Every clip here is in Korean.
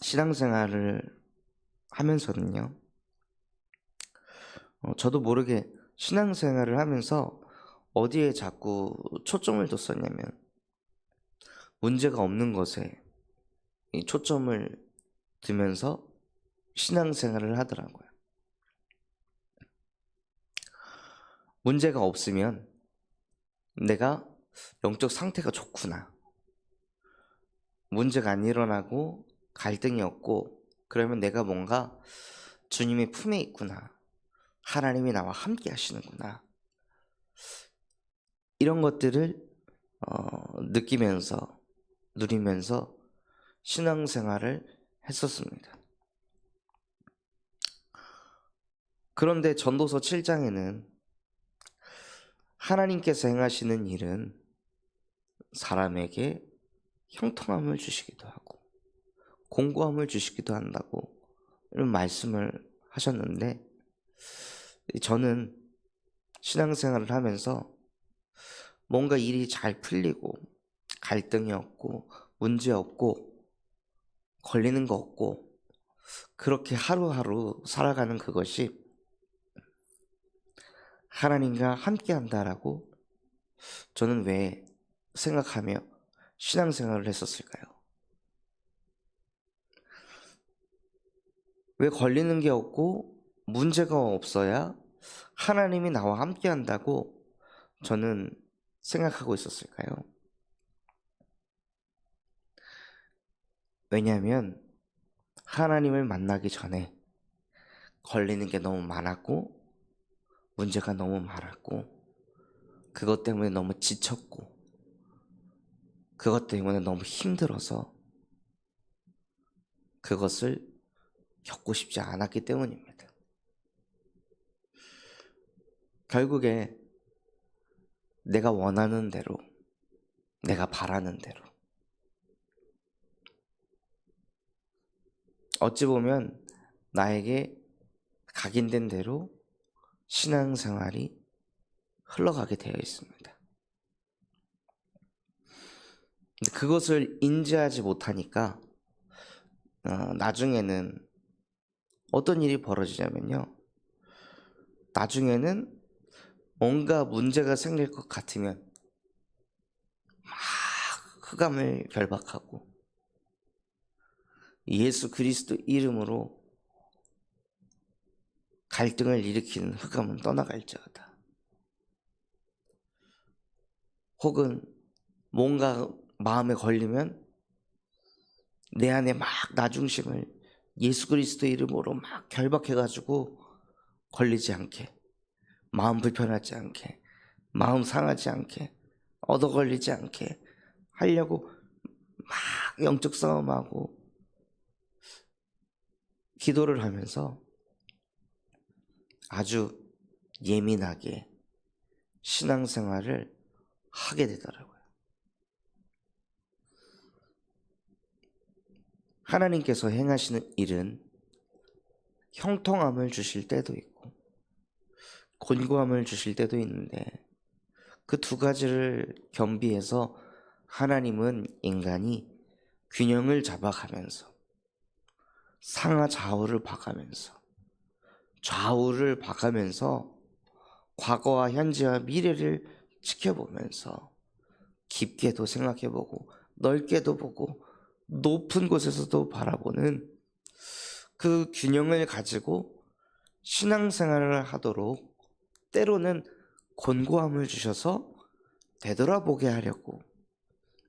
신앙생활을 하면서는요, 저도 모르게 신앙생활을 하면서 어디에 자꾸 초점을 뒀었냐면, 문제가 없는 것에 이 초점을 두면서 신앙생활을 하더라고요. 문제가 없으면 내가 영적 상태가 좋구나. 문제가 안 일어나고 갈등이 없고 그러면 내가 뭔가 주님의 품에 있구나. 하나님이 나와 함께 하시는구나. 이런 것들을 느끼면서 누리면서 신앙생활을 했었습니다. 그런데 전도서 7장에는 하나님께서 행하시는 일은 사람에게 형통함을 주시기도 하고 공고함을 주시기도 한다고 이런 말씀을 하셨는데, 저는 신앙생활을 하면서 뭔가 일이 잘 풀리고 갈등이 없고 문제 없고 걸리는 거 없고 그렇게 하루하루 살아가는 그것이 하나님과 함께 한다라고 저는 왜 생각하며 신앙생활을 했었을까요? 왜 걸리는 게 없고 문제가 없어야 하나님이 나와 함께 한다고 저는 생각하고 있었을까요? 왜냐하면 하나님을 만나기 전에 걸리는 게 너무 많았고 문제가 너무 많았고 그것 때문에 너무 지쳤고 그것 때문에 너무 힘들어서 그것을 겪고 싶지 않았기 때문입니다. 결국에 내가 원하는 대로, 내가 바라는 대로, 어찌 보면 나에게 각인된 대로 신앙생활이 흘러가게 되어 있습니다. 근데 그것을 인지하지 못하니까 나중에는 어떤 일이 벌어지냐면요, 나중에는 뭔가 문제가 생길 것 같으면 막 흑암을 결박하고 예수 그리스도 이름으로 갈등을 일으키는 흑암은 떠나갈지어다. 혹은 뭔가 마음에 걸리면 내 안에 막 나 중심을 예수 그리스도 이름으로 막 결박해가지고 걸리지 않게, 마음 불편하지 않게, 마음 상하지 않게, 얻어 걸리지 않게 하려고 막 영적 싸움하고 기도를 하면서 아주 예민하게 신앙생활을 하게 되더라고요. 하나님께서 행하시는 일은 형통함을 주실 때도 있고 곤고함을 주실 때도 있는데, 그 두 가지를 겸비해서 하나님은 인간이 균형을 잡아가면서 상하 좌우를 봐가면서 좌우를 봐가면서 과거와 현재와 미래를 지켜보면서 깊게도 생각해보고 넓게도 보고 높은 곳에서도 바라보는 그 균형을 가지고 신앙생활을 하도록 때로는 곤고함을 주셔서 되돌아보게 하려고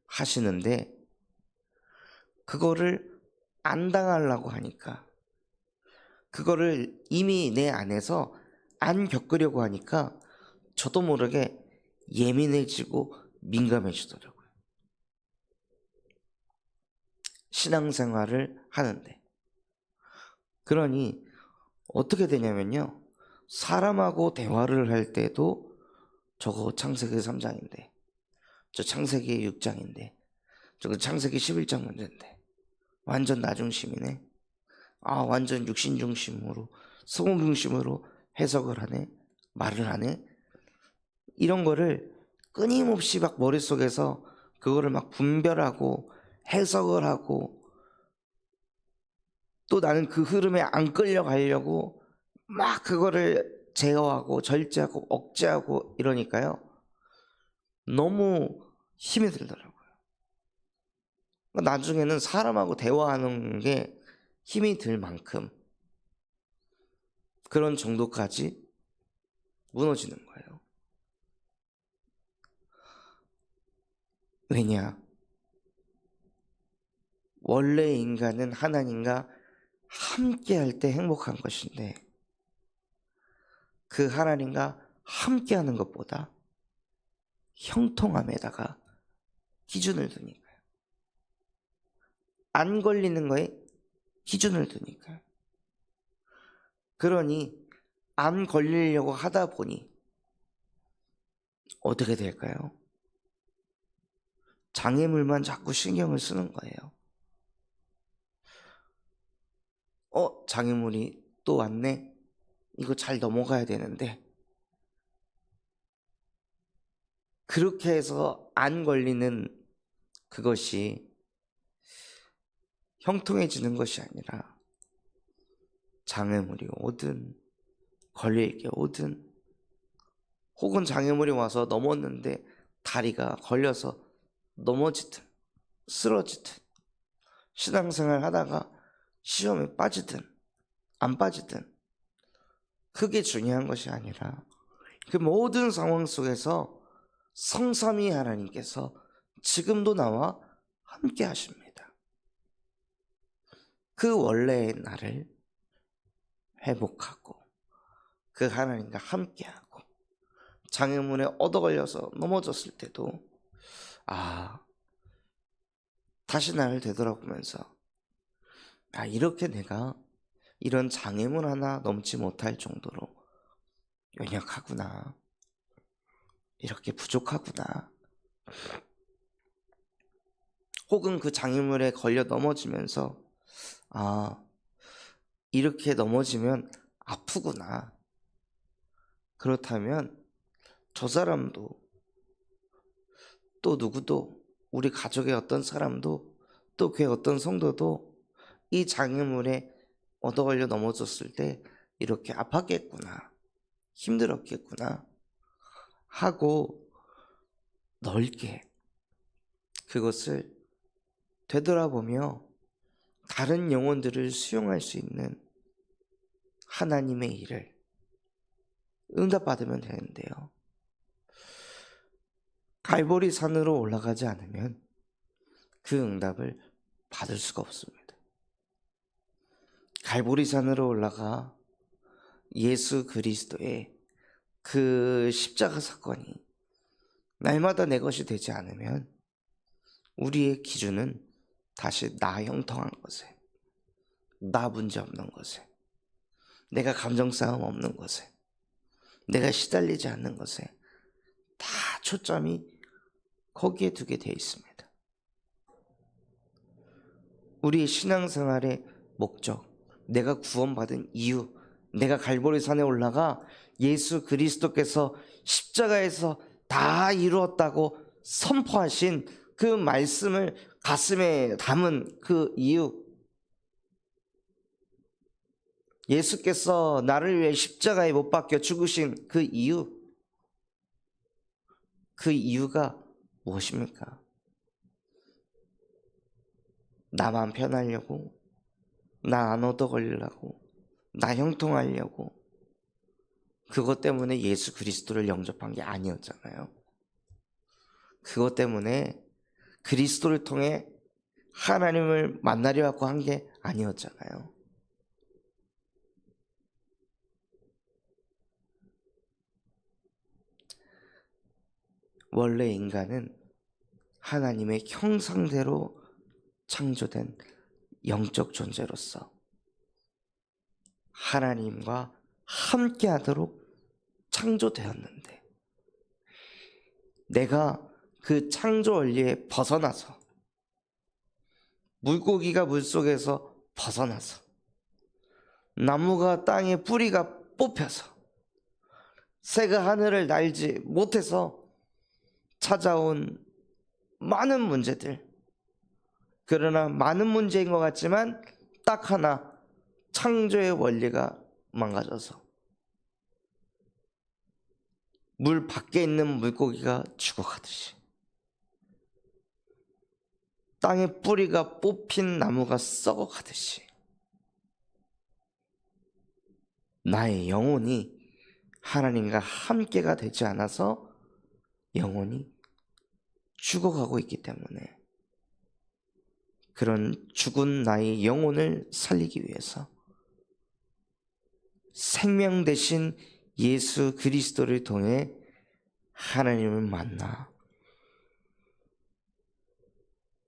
하시는데, 그거를 안 당하려고 하니까, 그거를 이미 내 안에서 안 겪으려고 하니까 저도 모르게 예민해지고 민감해지더라고요. 신앙생활을 하는데. 그러니 어떻게 되냐면요, 사람하고 대화를 할 때도 저거 창세기 3장인데 저 창세기 6장인데 저거 창세기 11장 문제인데 완전 나 중심이네, 완전 육신 중심으로 성공 중심으로 해석을 하네, 말을 하네. 이런 거를 끊임없이 막 머릿속에서 그거를 막 분별하고 해석을 하고 또 나는 그 흐름에 안 끌려가려고 막 그거를 제어하고 절제하고 억제하고 이러니까요, 너무 힘이 들더라고요. 나중에는 사람하고 대화하는 게 힘이 들 만큼 그런 정도까지 무너지는 거예요. 왜냐? 원래 인간은 하나님과 함께 할 때 행복한 것인데, 그 하나님과 함께 하는 것보다 형통함에다가 기준을 두니까요. 안 걸리는 거에 기준을 두니까요. 그러니 안 걸리려고 하다 보니 어떻게 될까요? 장애물만 자꾸 신경을 쓰는 거예요. 장애물이 또 왔네? 이거 잘 넘어가야 되는데. 그렇게 해서 안 걸리는 그것이 형통해지는 것이 아니라, 장애물이 오든 걸릴 게 오든, 혹은 장애물이 와서 넘었는데 다리가 걸려서 넘어지든 쓰러지든, 신앙생활 하다가 시험에 빠지든 안 빠지든, 그게 중요한 것이 아니라 그 모든 상황 속에서 성삼위 하나님께서 지금도 나와 함께 하십니다. 그 원래의 나를 회복하고 그 하나님과 함께하고, 장애물에 얻어걸려서 넘어졌을 때도 다시 나를 되돌아보면서, 이렇게 내가 이런 장애물 하나 넘지 못할 정도로 연약하구나, 이렇게 부족하구나, 혹은 그 장애물에 걸려 넘어지면서 이렇게 넘어지면 아프구나, 그렇다면 저 사람도, 또 누구도, 우리 가족의 어떤 사람도, 또 교회 어떤 성도도 이 장애물에 얻어걸려 넘어졌을 때 이렇게 아팠겠구나, 힘들었겠구나 하고 넓게 그것을 되돌아보며 다른 영혼들을 수용할 수 있는 하나님의 일을 응답받으면 되는데요, 갈보리 산으로 올라가지 않으면 그 응답을 받을 수가 없습니다. 갈보리 산으로 올라가 예수 그리스도의 그 십자가 사건이 날마다 내 것이 되지 않으면, 우리의 기준은 다시 나 형통한 것에, 나 문제 없는 것에, 내가 감정 싸움 없는 것에, 내가 시달리지 않는 것에 다 초점이 거기에 두게 되어 있습니다. 우리의 신앙생활의 목적, 내가 구원받은 이유, 내가 갈보리 산에 올라가 예수 그리스도께서 십자가에서 다 이루었다고 선포하신 그 말씀을 가슴에 담은 그 이유, 예수께서 나를 위해 십자가에 못 박혀 죽으신 그 이유, 그 이유가 무엇입니까? 나만 편하려고, 나 안 얻어 걸리려고, 나 형통하려고, 그것 때문에 예수 그리스도를 영접한 게 아니었잖아요. 그것 때문에 그리스도를 통해 하나님을 만나려고 한 게 아니었잖아요. 원래 인간은 하나님의 형상대로 창조된 영적 존재로서 하나님과 함께 하도록 창조되었는데, 내가 그 창조 원리에 벗어나서, 물고기가 물속에서 벗어나서, 나무가 땅에 뿌리가 뽑혀서, 새가 하늘을 날지 못해서 찾아온 많은 문제들, 그러나 많은 문제인 것 같지만 딱 하나, 창조의 원리가 망가져서 물 밖에 있는 물고기가 죽어가듯이, 땅에 뿌리가 뽑힌 나무가 썩어가듯이, 나의 영혼이 하나님과 함께가 되지 않아서 영혼이 죽어가고 있기 때문에, 그런 죽은 나의 영혼을 살리기 위해서 생명 대신 예수 그리스도를 통해 하나님을 만나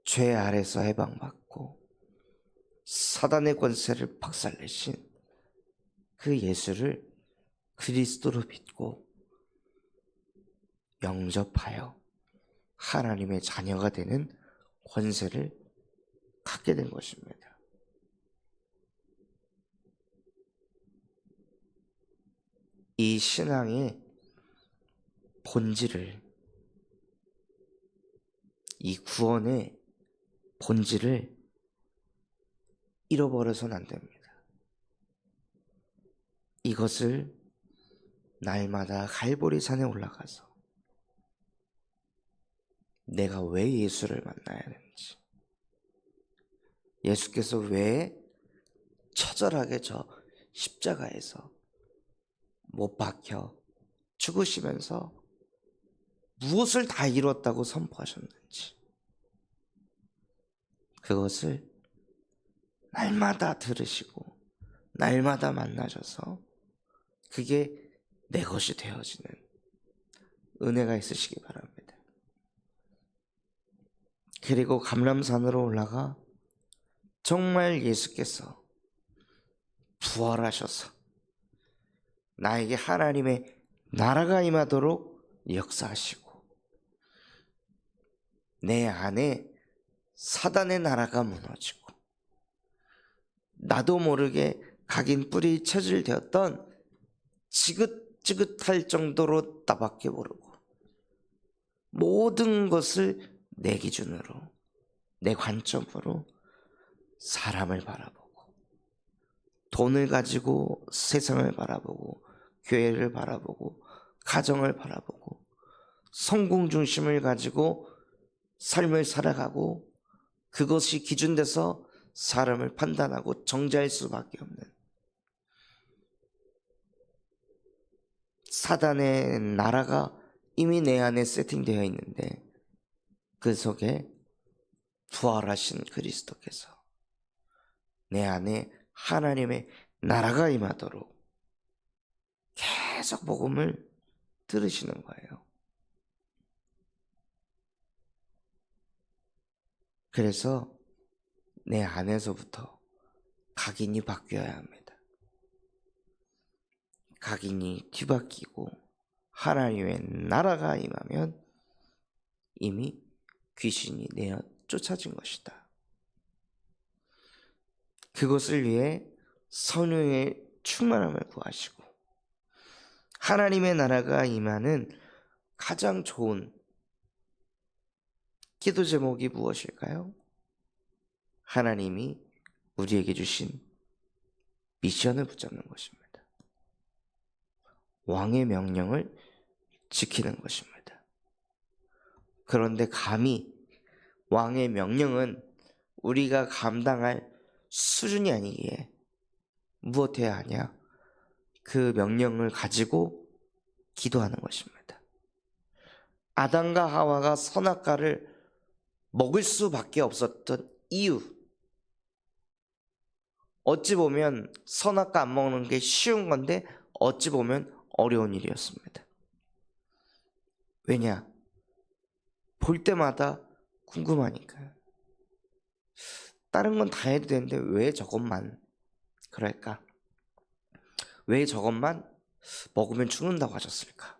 죄 아래서 해방받고 사단의 권세를 박살내신 그 예수를 그리스도로 믿고 영접하여 하나님의 자녀가 되는 권세를 갖게 된 것입니다. 이 신앙의 본질을, 이 구원의 본질을 잃어버려서는 안 됩니다. 이것을 날마다 갈보리산에 올라가서 내가 왜 예수를 만나야 되는지, 예수께서 왜 처절하게 저 십자가에서 못 박혀 죽으시면서 무엇을 다 이뤘다고 선포하셨는지, 그것을 날마다 들으시고 날마다 만나셔서 그게 내 것이 되어지는 은혜가 있으시기 바랍니다. 그리고 감람산으로 올라가 정말 예수께서 부활하셔서 나에게 하나님의 나라가 임하도록 역사하시고, 내 안에 사단의 나라가 무너지고, 나도 모르게 각인 뿌리 체질되었던 지긋지긋할 정도로 나밖에 모르고 모든 것을 내 기준으로, 내 관점으로 사람을 바라보고, 돈을 가지고 세상을 바라보고, 교회를 바라보고, 가정을 바라보고, 성공 중심을 가지고 삶을 살아가고, 그것이 기준돼서 사람을 판단하고 정죄할 수밖에 없는 사단의 나라가 이미 내 안에 세팅되어 있는데, 그 속에 부활하신 그리스도께서 내 안에 하나님의 나라가 임하도록 계속 복음을 들으시는 거예요. 그래서 내 안에서부터 각인이 바뀌어야 합니다. 각인이 뒤바뀌고 하나님의 나라가 임하면 이미 귀신이 내어 쫓아진 것이다. 그것을 위해 성령의 충만함을 구하시고, 하나님의 나라가 임하는 가장 좋은 기도 제목이 무엇일까요? 하나님이 우리에게 주신 미션을 붙잡는 것입니다. 왕의 명령을 지키는 것입니다. 그런데 감히 왕의 명령은 우리가 감당할 수준이 아니기에 무엇해야 하냐? 그 명령을 가지고 기도하는 것입니다. 아담과 하와가 선악과를 먹을 수밖에 없었던 이유, 어찌 보면 선악과 안 먹는 게 쉬운 건데 어찌 보면 어려운 일이었습니다. 왜냐? 볼 때마다 궁금하니까요. 다른 건 다 해도 되는데 왜 저것만 그럴까? 왜 저것만 먹으면 죽는다고 하셨을까?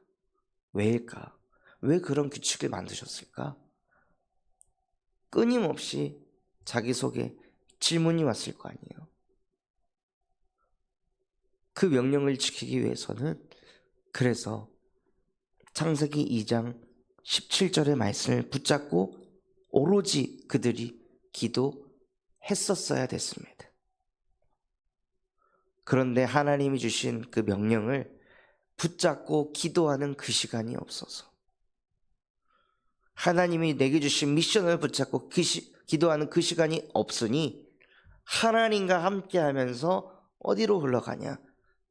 왜일까? 왜 그런 규칙을 만드셨을까? 끊임없이 자기 속에 질문이 왔을 거 아니에요. 그 명령을 지키기 위해서는, 그래서 창세기 2장 17절의 말씀을 붙잡고 오로지 그들이 기도했었어야 됐습니다. 그런데 하나님이 주신 그 명령을 붙잡고 기도하는 그 시간이 없어서, 하나님이 내게 주신 미션을 붙잡고 기도하는 그 시간이 없으니 하나님과 함께 하면서 어디로 흘러가냐?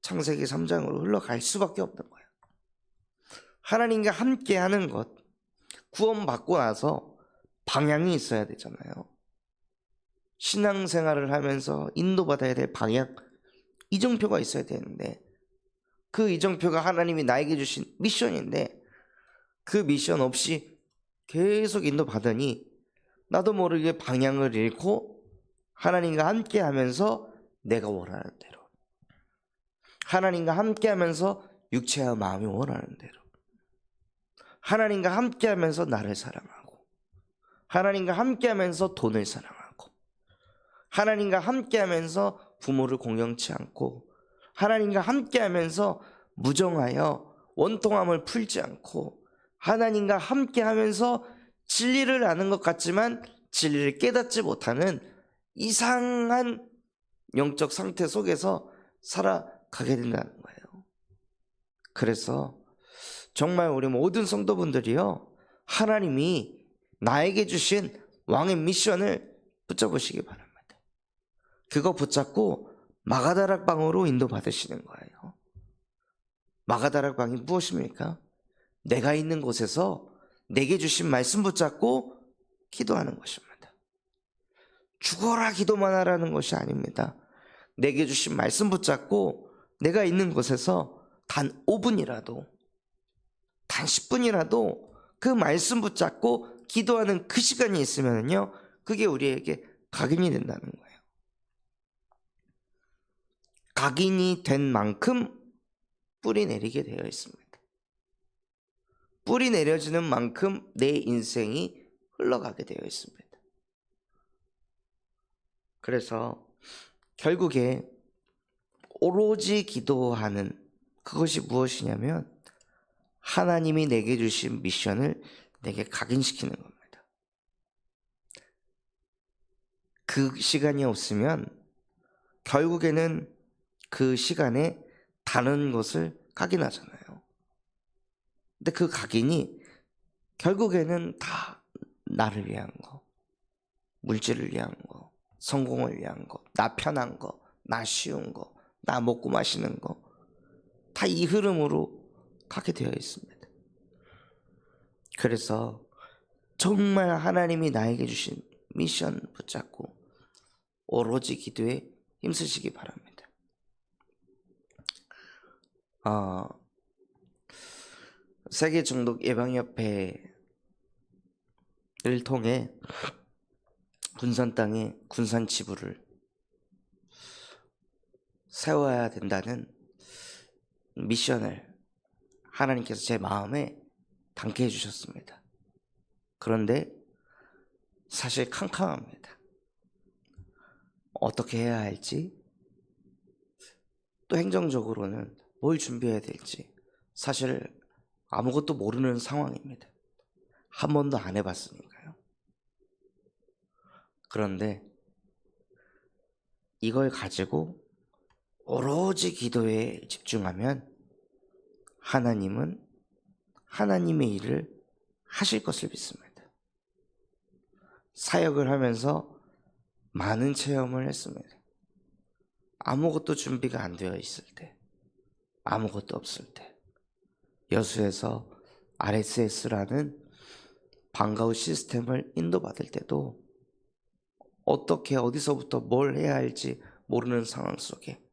창세기 3장으로 흘러갈 수밖에 없는 거예요. 하나님과 함께 하는 것, 구원받고 나서 방향이 있어야 되잖아요. 신앙생활을 하면서 인도받아야 될 방향, 이정표가 있어야 되는데, 그 이정표가 하나님이 나에게 주신 미션인데, 그 미션 없이 계속 인도받으니 나도 모르게 방향을 잃고 하나님과 함께 하면서 내가 원하는 대로, 하나님과 함께 하면서 육체와 마음이 원하는 대로, 하나님과 함께 하면서 나를 사랑하고, 하나님과 함께 하면서 돈을 사랑하고, 하나님과 함께 하면서 부모를 공경치 않고, 하나님과 함께 하면서 무정하여 원통함을 풀지 않고, 하나님과 함께 하면서 진리를 아는 것 같지만 진리를 깨닫지 못하는 이상한 영적 상태 속에서 살아가게 된다는 거예요. 그래서 정말 우리 모든 성도분들이요, 하나님이 나에게 주신 왕의 미션을 붙잡으시기 바랍니다. 그거 붙잡고 마가다락방으로 인도받으시는 거예요. 마가다락방이 무엇입니까? 내가 있는 곳에서 내게 주신 말씀 붙잡고 기도하는 것입니다. 죽어라 기도만 하라는 것이 아닙니다. 내게 주신 말씀 붙잡고 내가 있는 곳에서 단 5분이라도, 단 10분이라도 그 말씀 붙잡고 기도하는 그 시간이 있으면요, 그게 우리에게 각인이 된다는 거예요. 각인이 된 만큼 뿌리 내리게 되어 있습니다. 뿌리 내려지는 만큼 내 인생이 흘러가게 되어 있습니다. 그래서 결국에 오로지 기도하는 그것이 무엇이냐면 하나님이 내게 주신 미션을 내게 각인시키는 겁니다. 그 시간이 없으면 결국에는 그 시간에 다른 것을 각인하잖아요. 근데 그 각인이 결국에는 다 나를 위한 거, 물질을 위한 거, 성공을 위한 거, 나 편한 거, 나 쉬운 거, 나 먹고 마시는 거, 다 이 흐름으로 가게 되어 있습니다. 그래서 정말 하나님이 나에게 주신 미션 붙잡고 오로지 기도에 힘쓰시기 바랍니다. 세계 중독 예방협회를 통해 군산 땅에 군산 지부를 세워야 된다는 미션을 하나님께서 제 마음에 담게 해주셨습니다. 그런데 사실 캄캄합니다. 어떻게 해야 할지, 또 행정적으로는 뭘 준비해야 될지 사실 아무것도 모르는 상황입니다. 한 번도 안 해봤으니까요. 그런데 이걸 가지고 오로지 기도에 집중하면 하나님은 하나님의 일을 하실 것을 믿습니다. 사역을 하면서 많은 체험을 했습니다. 아무것도 준비가 안 되어 있을 때, 아무것도 없을 때, 여수에서 RSS라는 방과후 시스템을 인도받을 때도 어떻게 어디서부터 뭘 해야 할지 모르는 상황 속에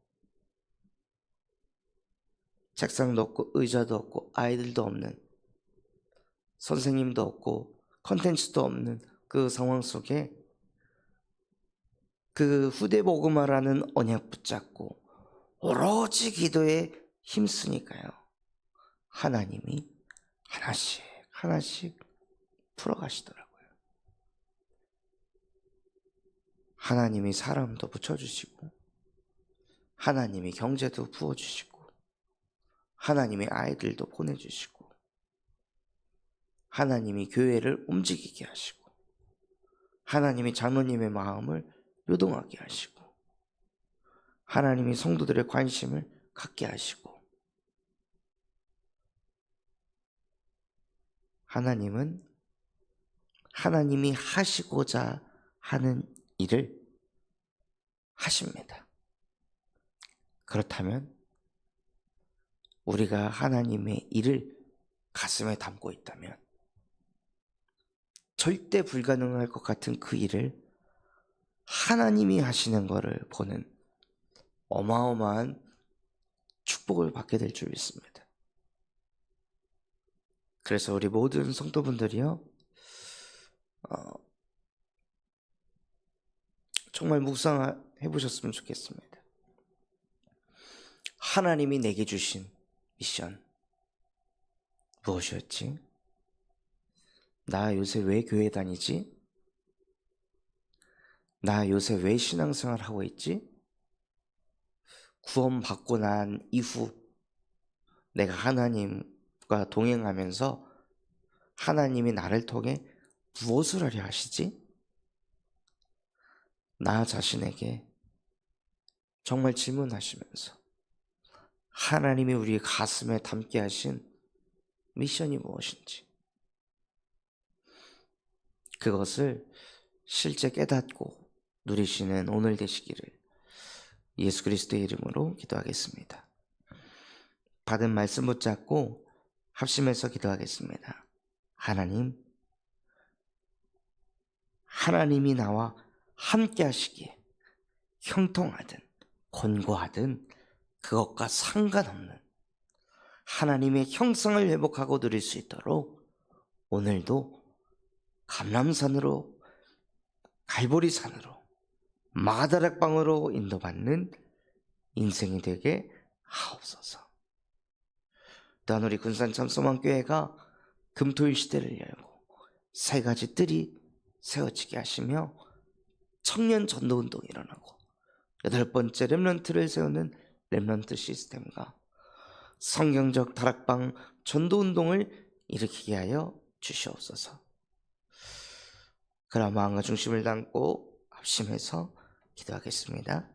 책상도 없고 의자도 없고 아이들도 없는, 선생님도 없고 컨텐츠도 없는 그 상황 속에 그 후대복음화라는 언약 붙잡고 오로지 기도에 힘쓰니까요, 하나님이 하나씩 하나씩 풀어가시더라고요. 하나님이 사람도 붙여주시고, 하나님이 경제도 부어주시고, 하나님이 아이들도 보내주시고, 하나님이 교회를 움직이게 하시고, 하나님이 장로님의 마음을 요동하게 하시고, 하나님이 성도들의 관심을 갖게 하시고, 하나님은 하나님이 하시고자 하는 일을 하십니다. 그렇다면 우리가 하나님의 일을 가슴에 담고 있다면 절대 불가능할 것 같은 그 일을 하나님이 하시는 것을 보는 어마어마한 축복을 받게 될 줄 믿습니다. 그래서 우리 모든 성도분들이요, 정말 묵상해 보셨으면 좋겠습니다. 하나님이 내게 주신 미션 무엇이었지? 나 요새 왜 교회 다니지? 나 요새 왜 신앙생활 하고 있지? 구원 받고 난 이후 내가 하나님과 동행하면서 하나님이 나를 통해 무엇을 하려 하시지? 나 자신에게 정말 질문하시면서 하나님이 우리 가슴에 담게 하신 미션이 무엇인지, 그것을 실제 깨닫고 누리시는 오늘 되시기를 예수 그리스도의 이름으로 기도하겠습니다. 받은 말씀 붙잡고 합심해서 기도하겠습니다. 하나님이 나와 함께 하시기에 형통하든 곤고하든 그것과 상관없는 하나님의 형상을 회복하고 누릴 수 있도록 오늘도 감람산으로, 갈보리산으로, 마가다락방으로 인도받는 인생이 되게 하옵소서. 또한 우리 군산 참소망교회가 금토일 시대를 열고 세 가지 뜰이 세워지게 하시며 청년 전도운동이 일어나고 8번째 렘넌트를 세우는 렘넌트 시스템과 성경적 다락방 전도운동을 일으키게 하여 주시옵소서. 그런 마음과 중심을 담고 합심해서 기도하겠습니다.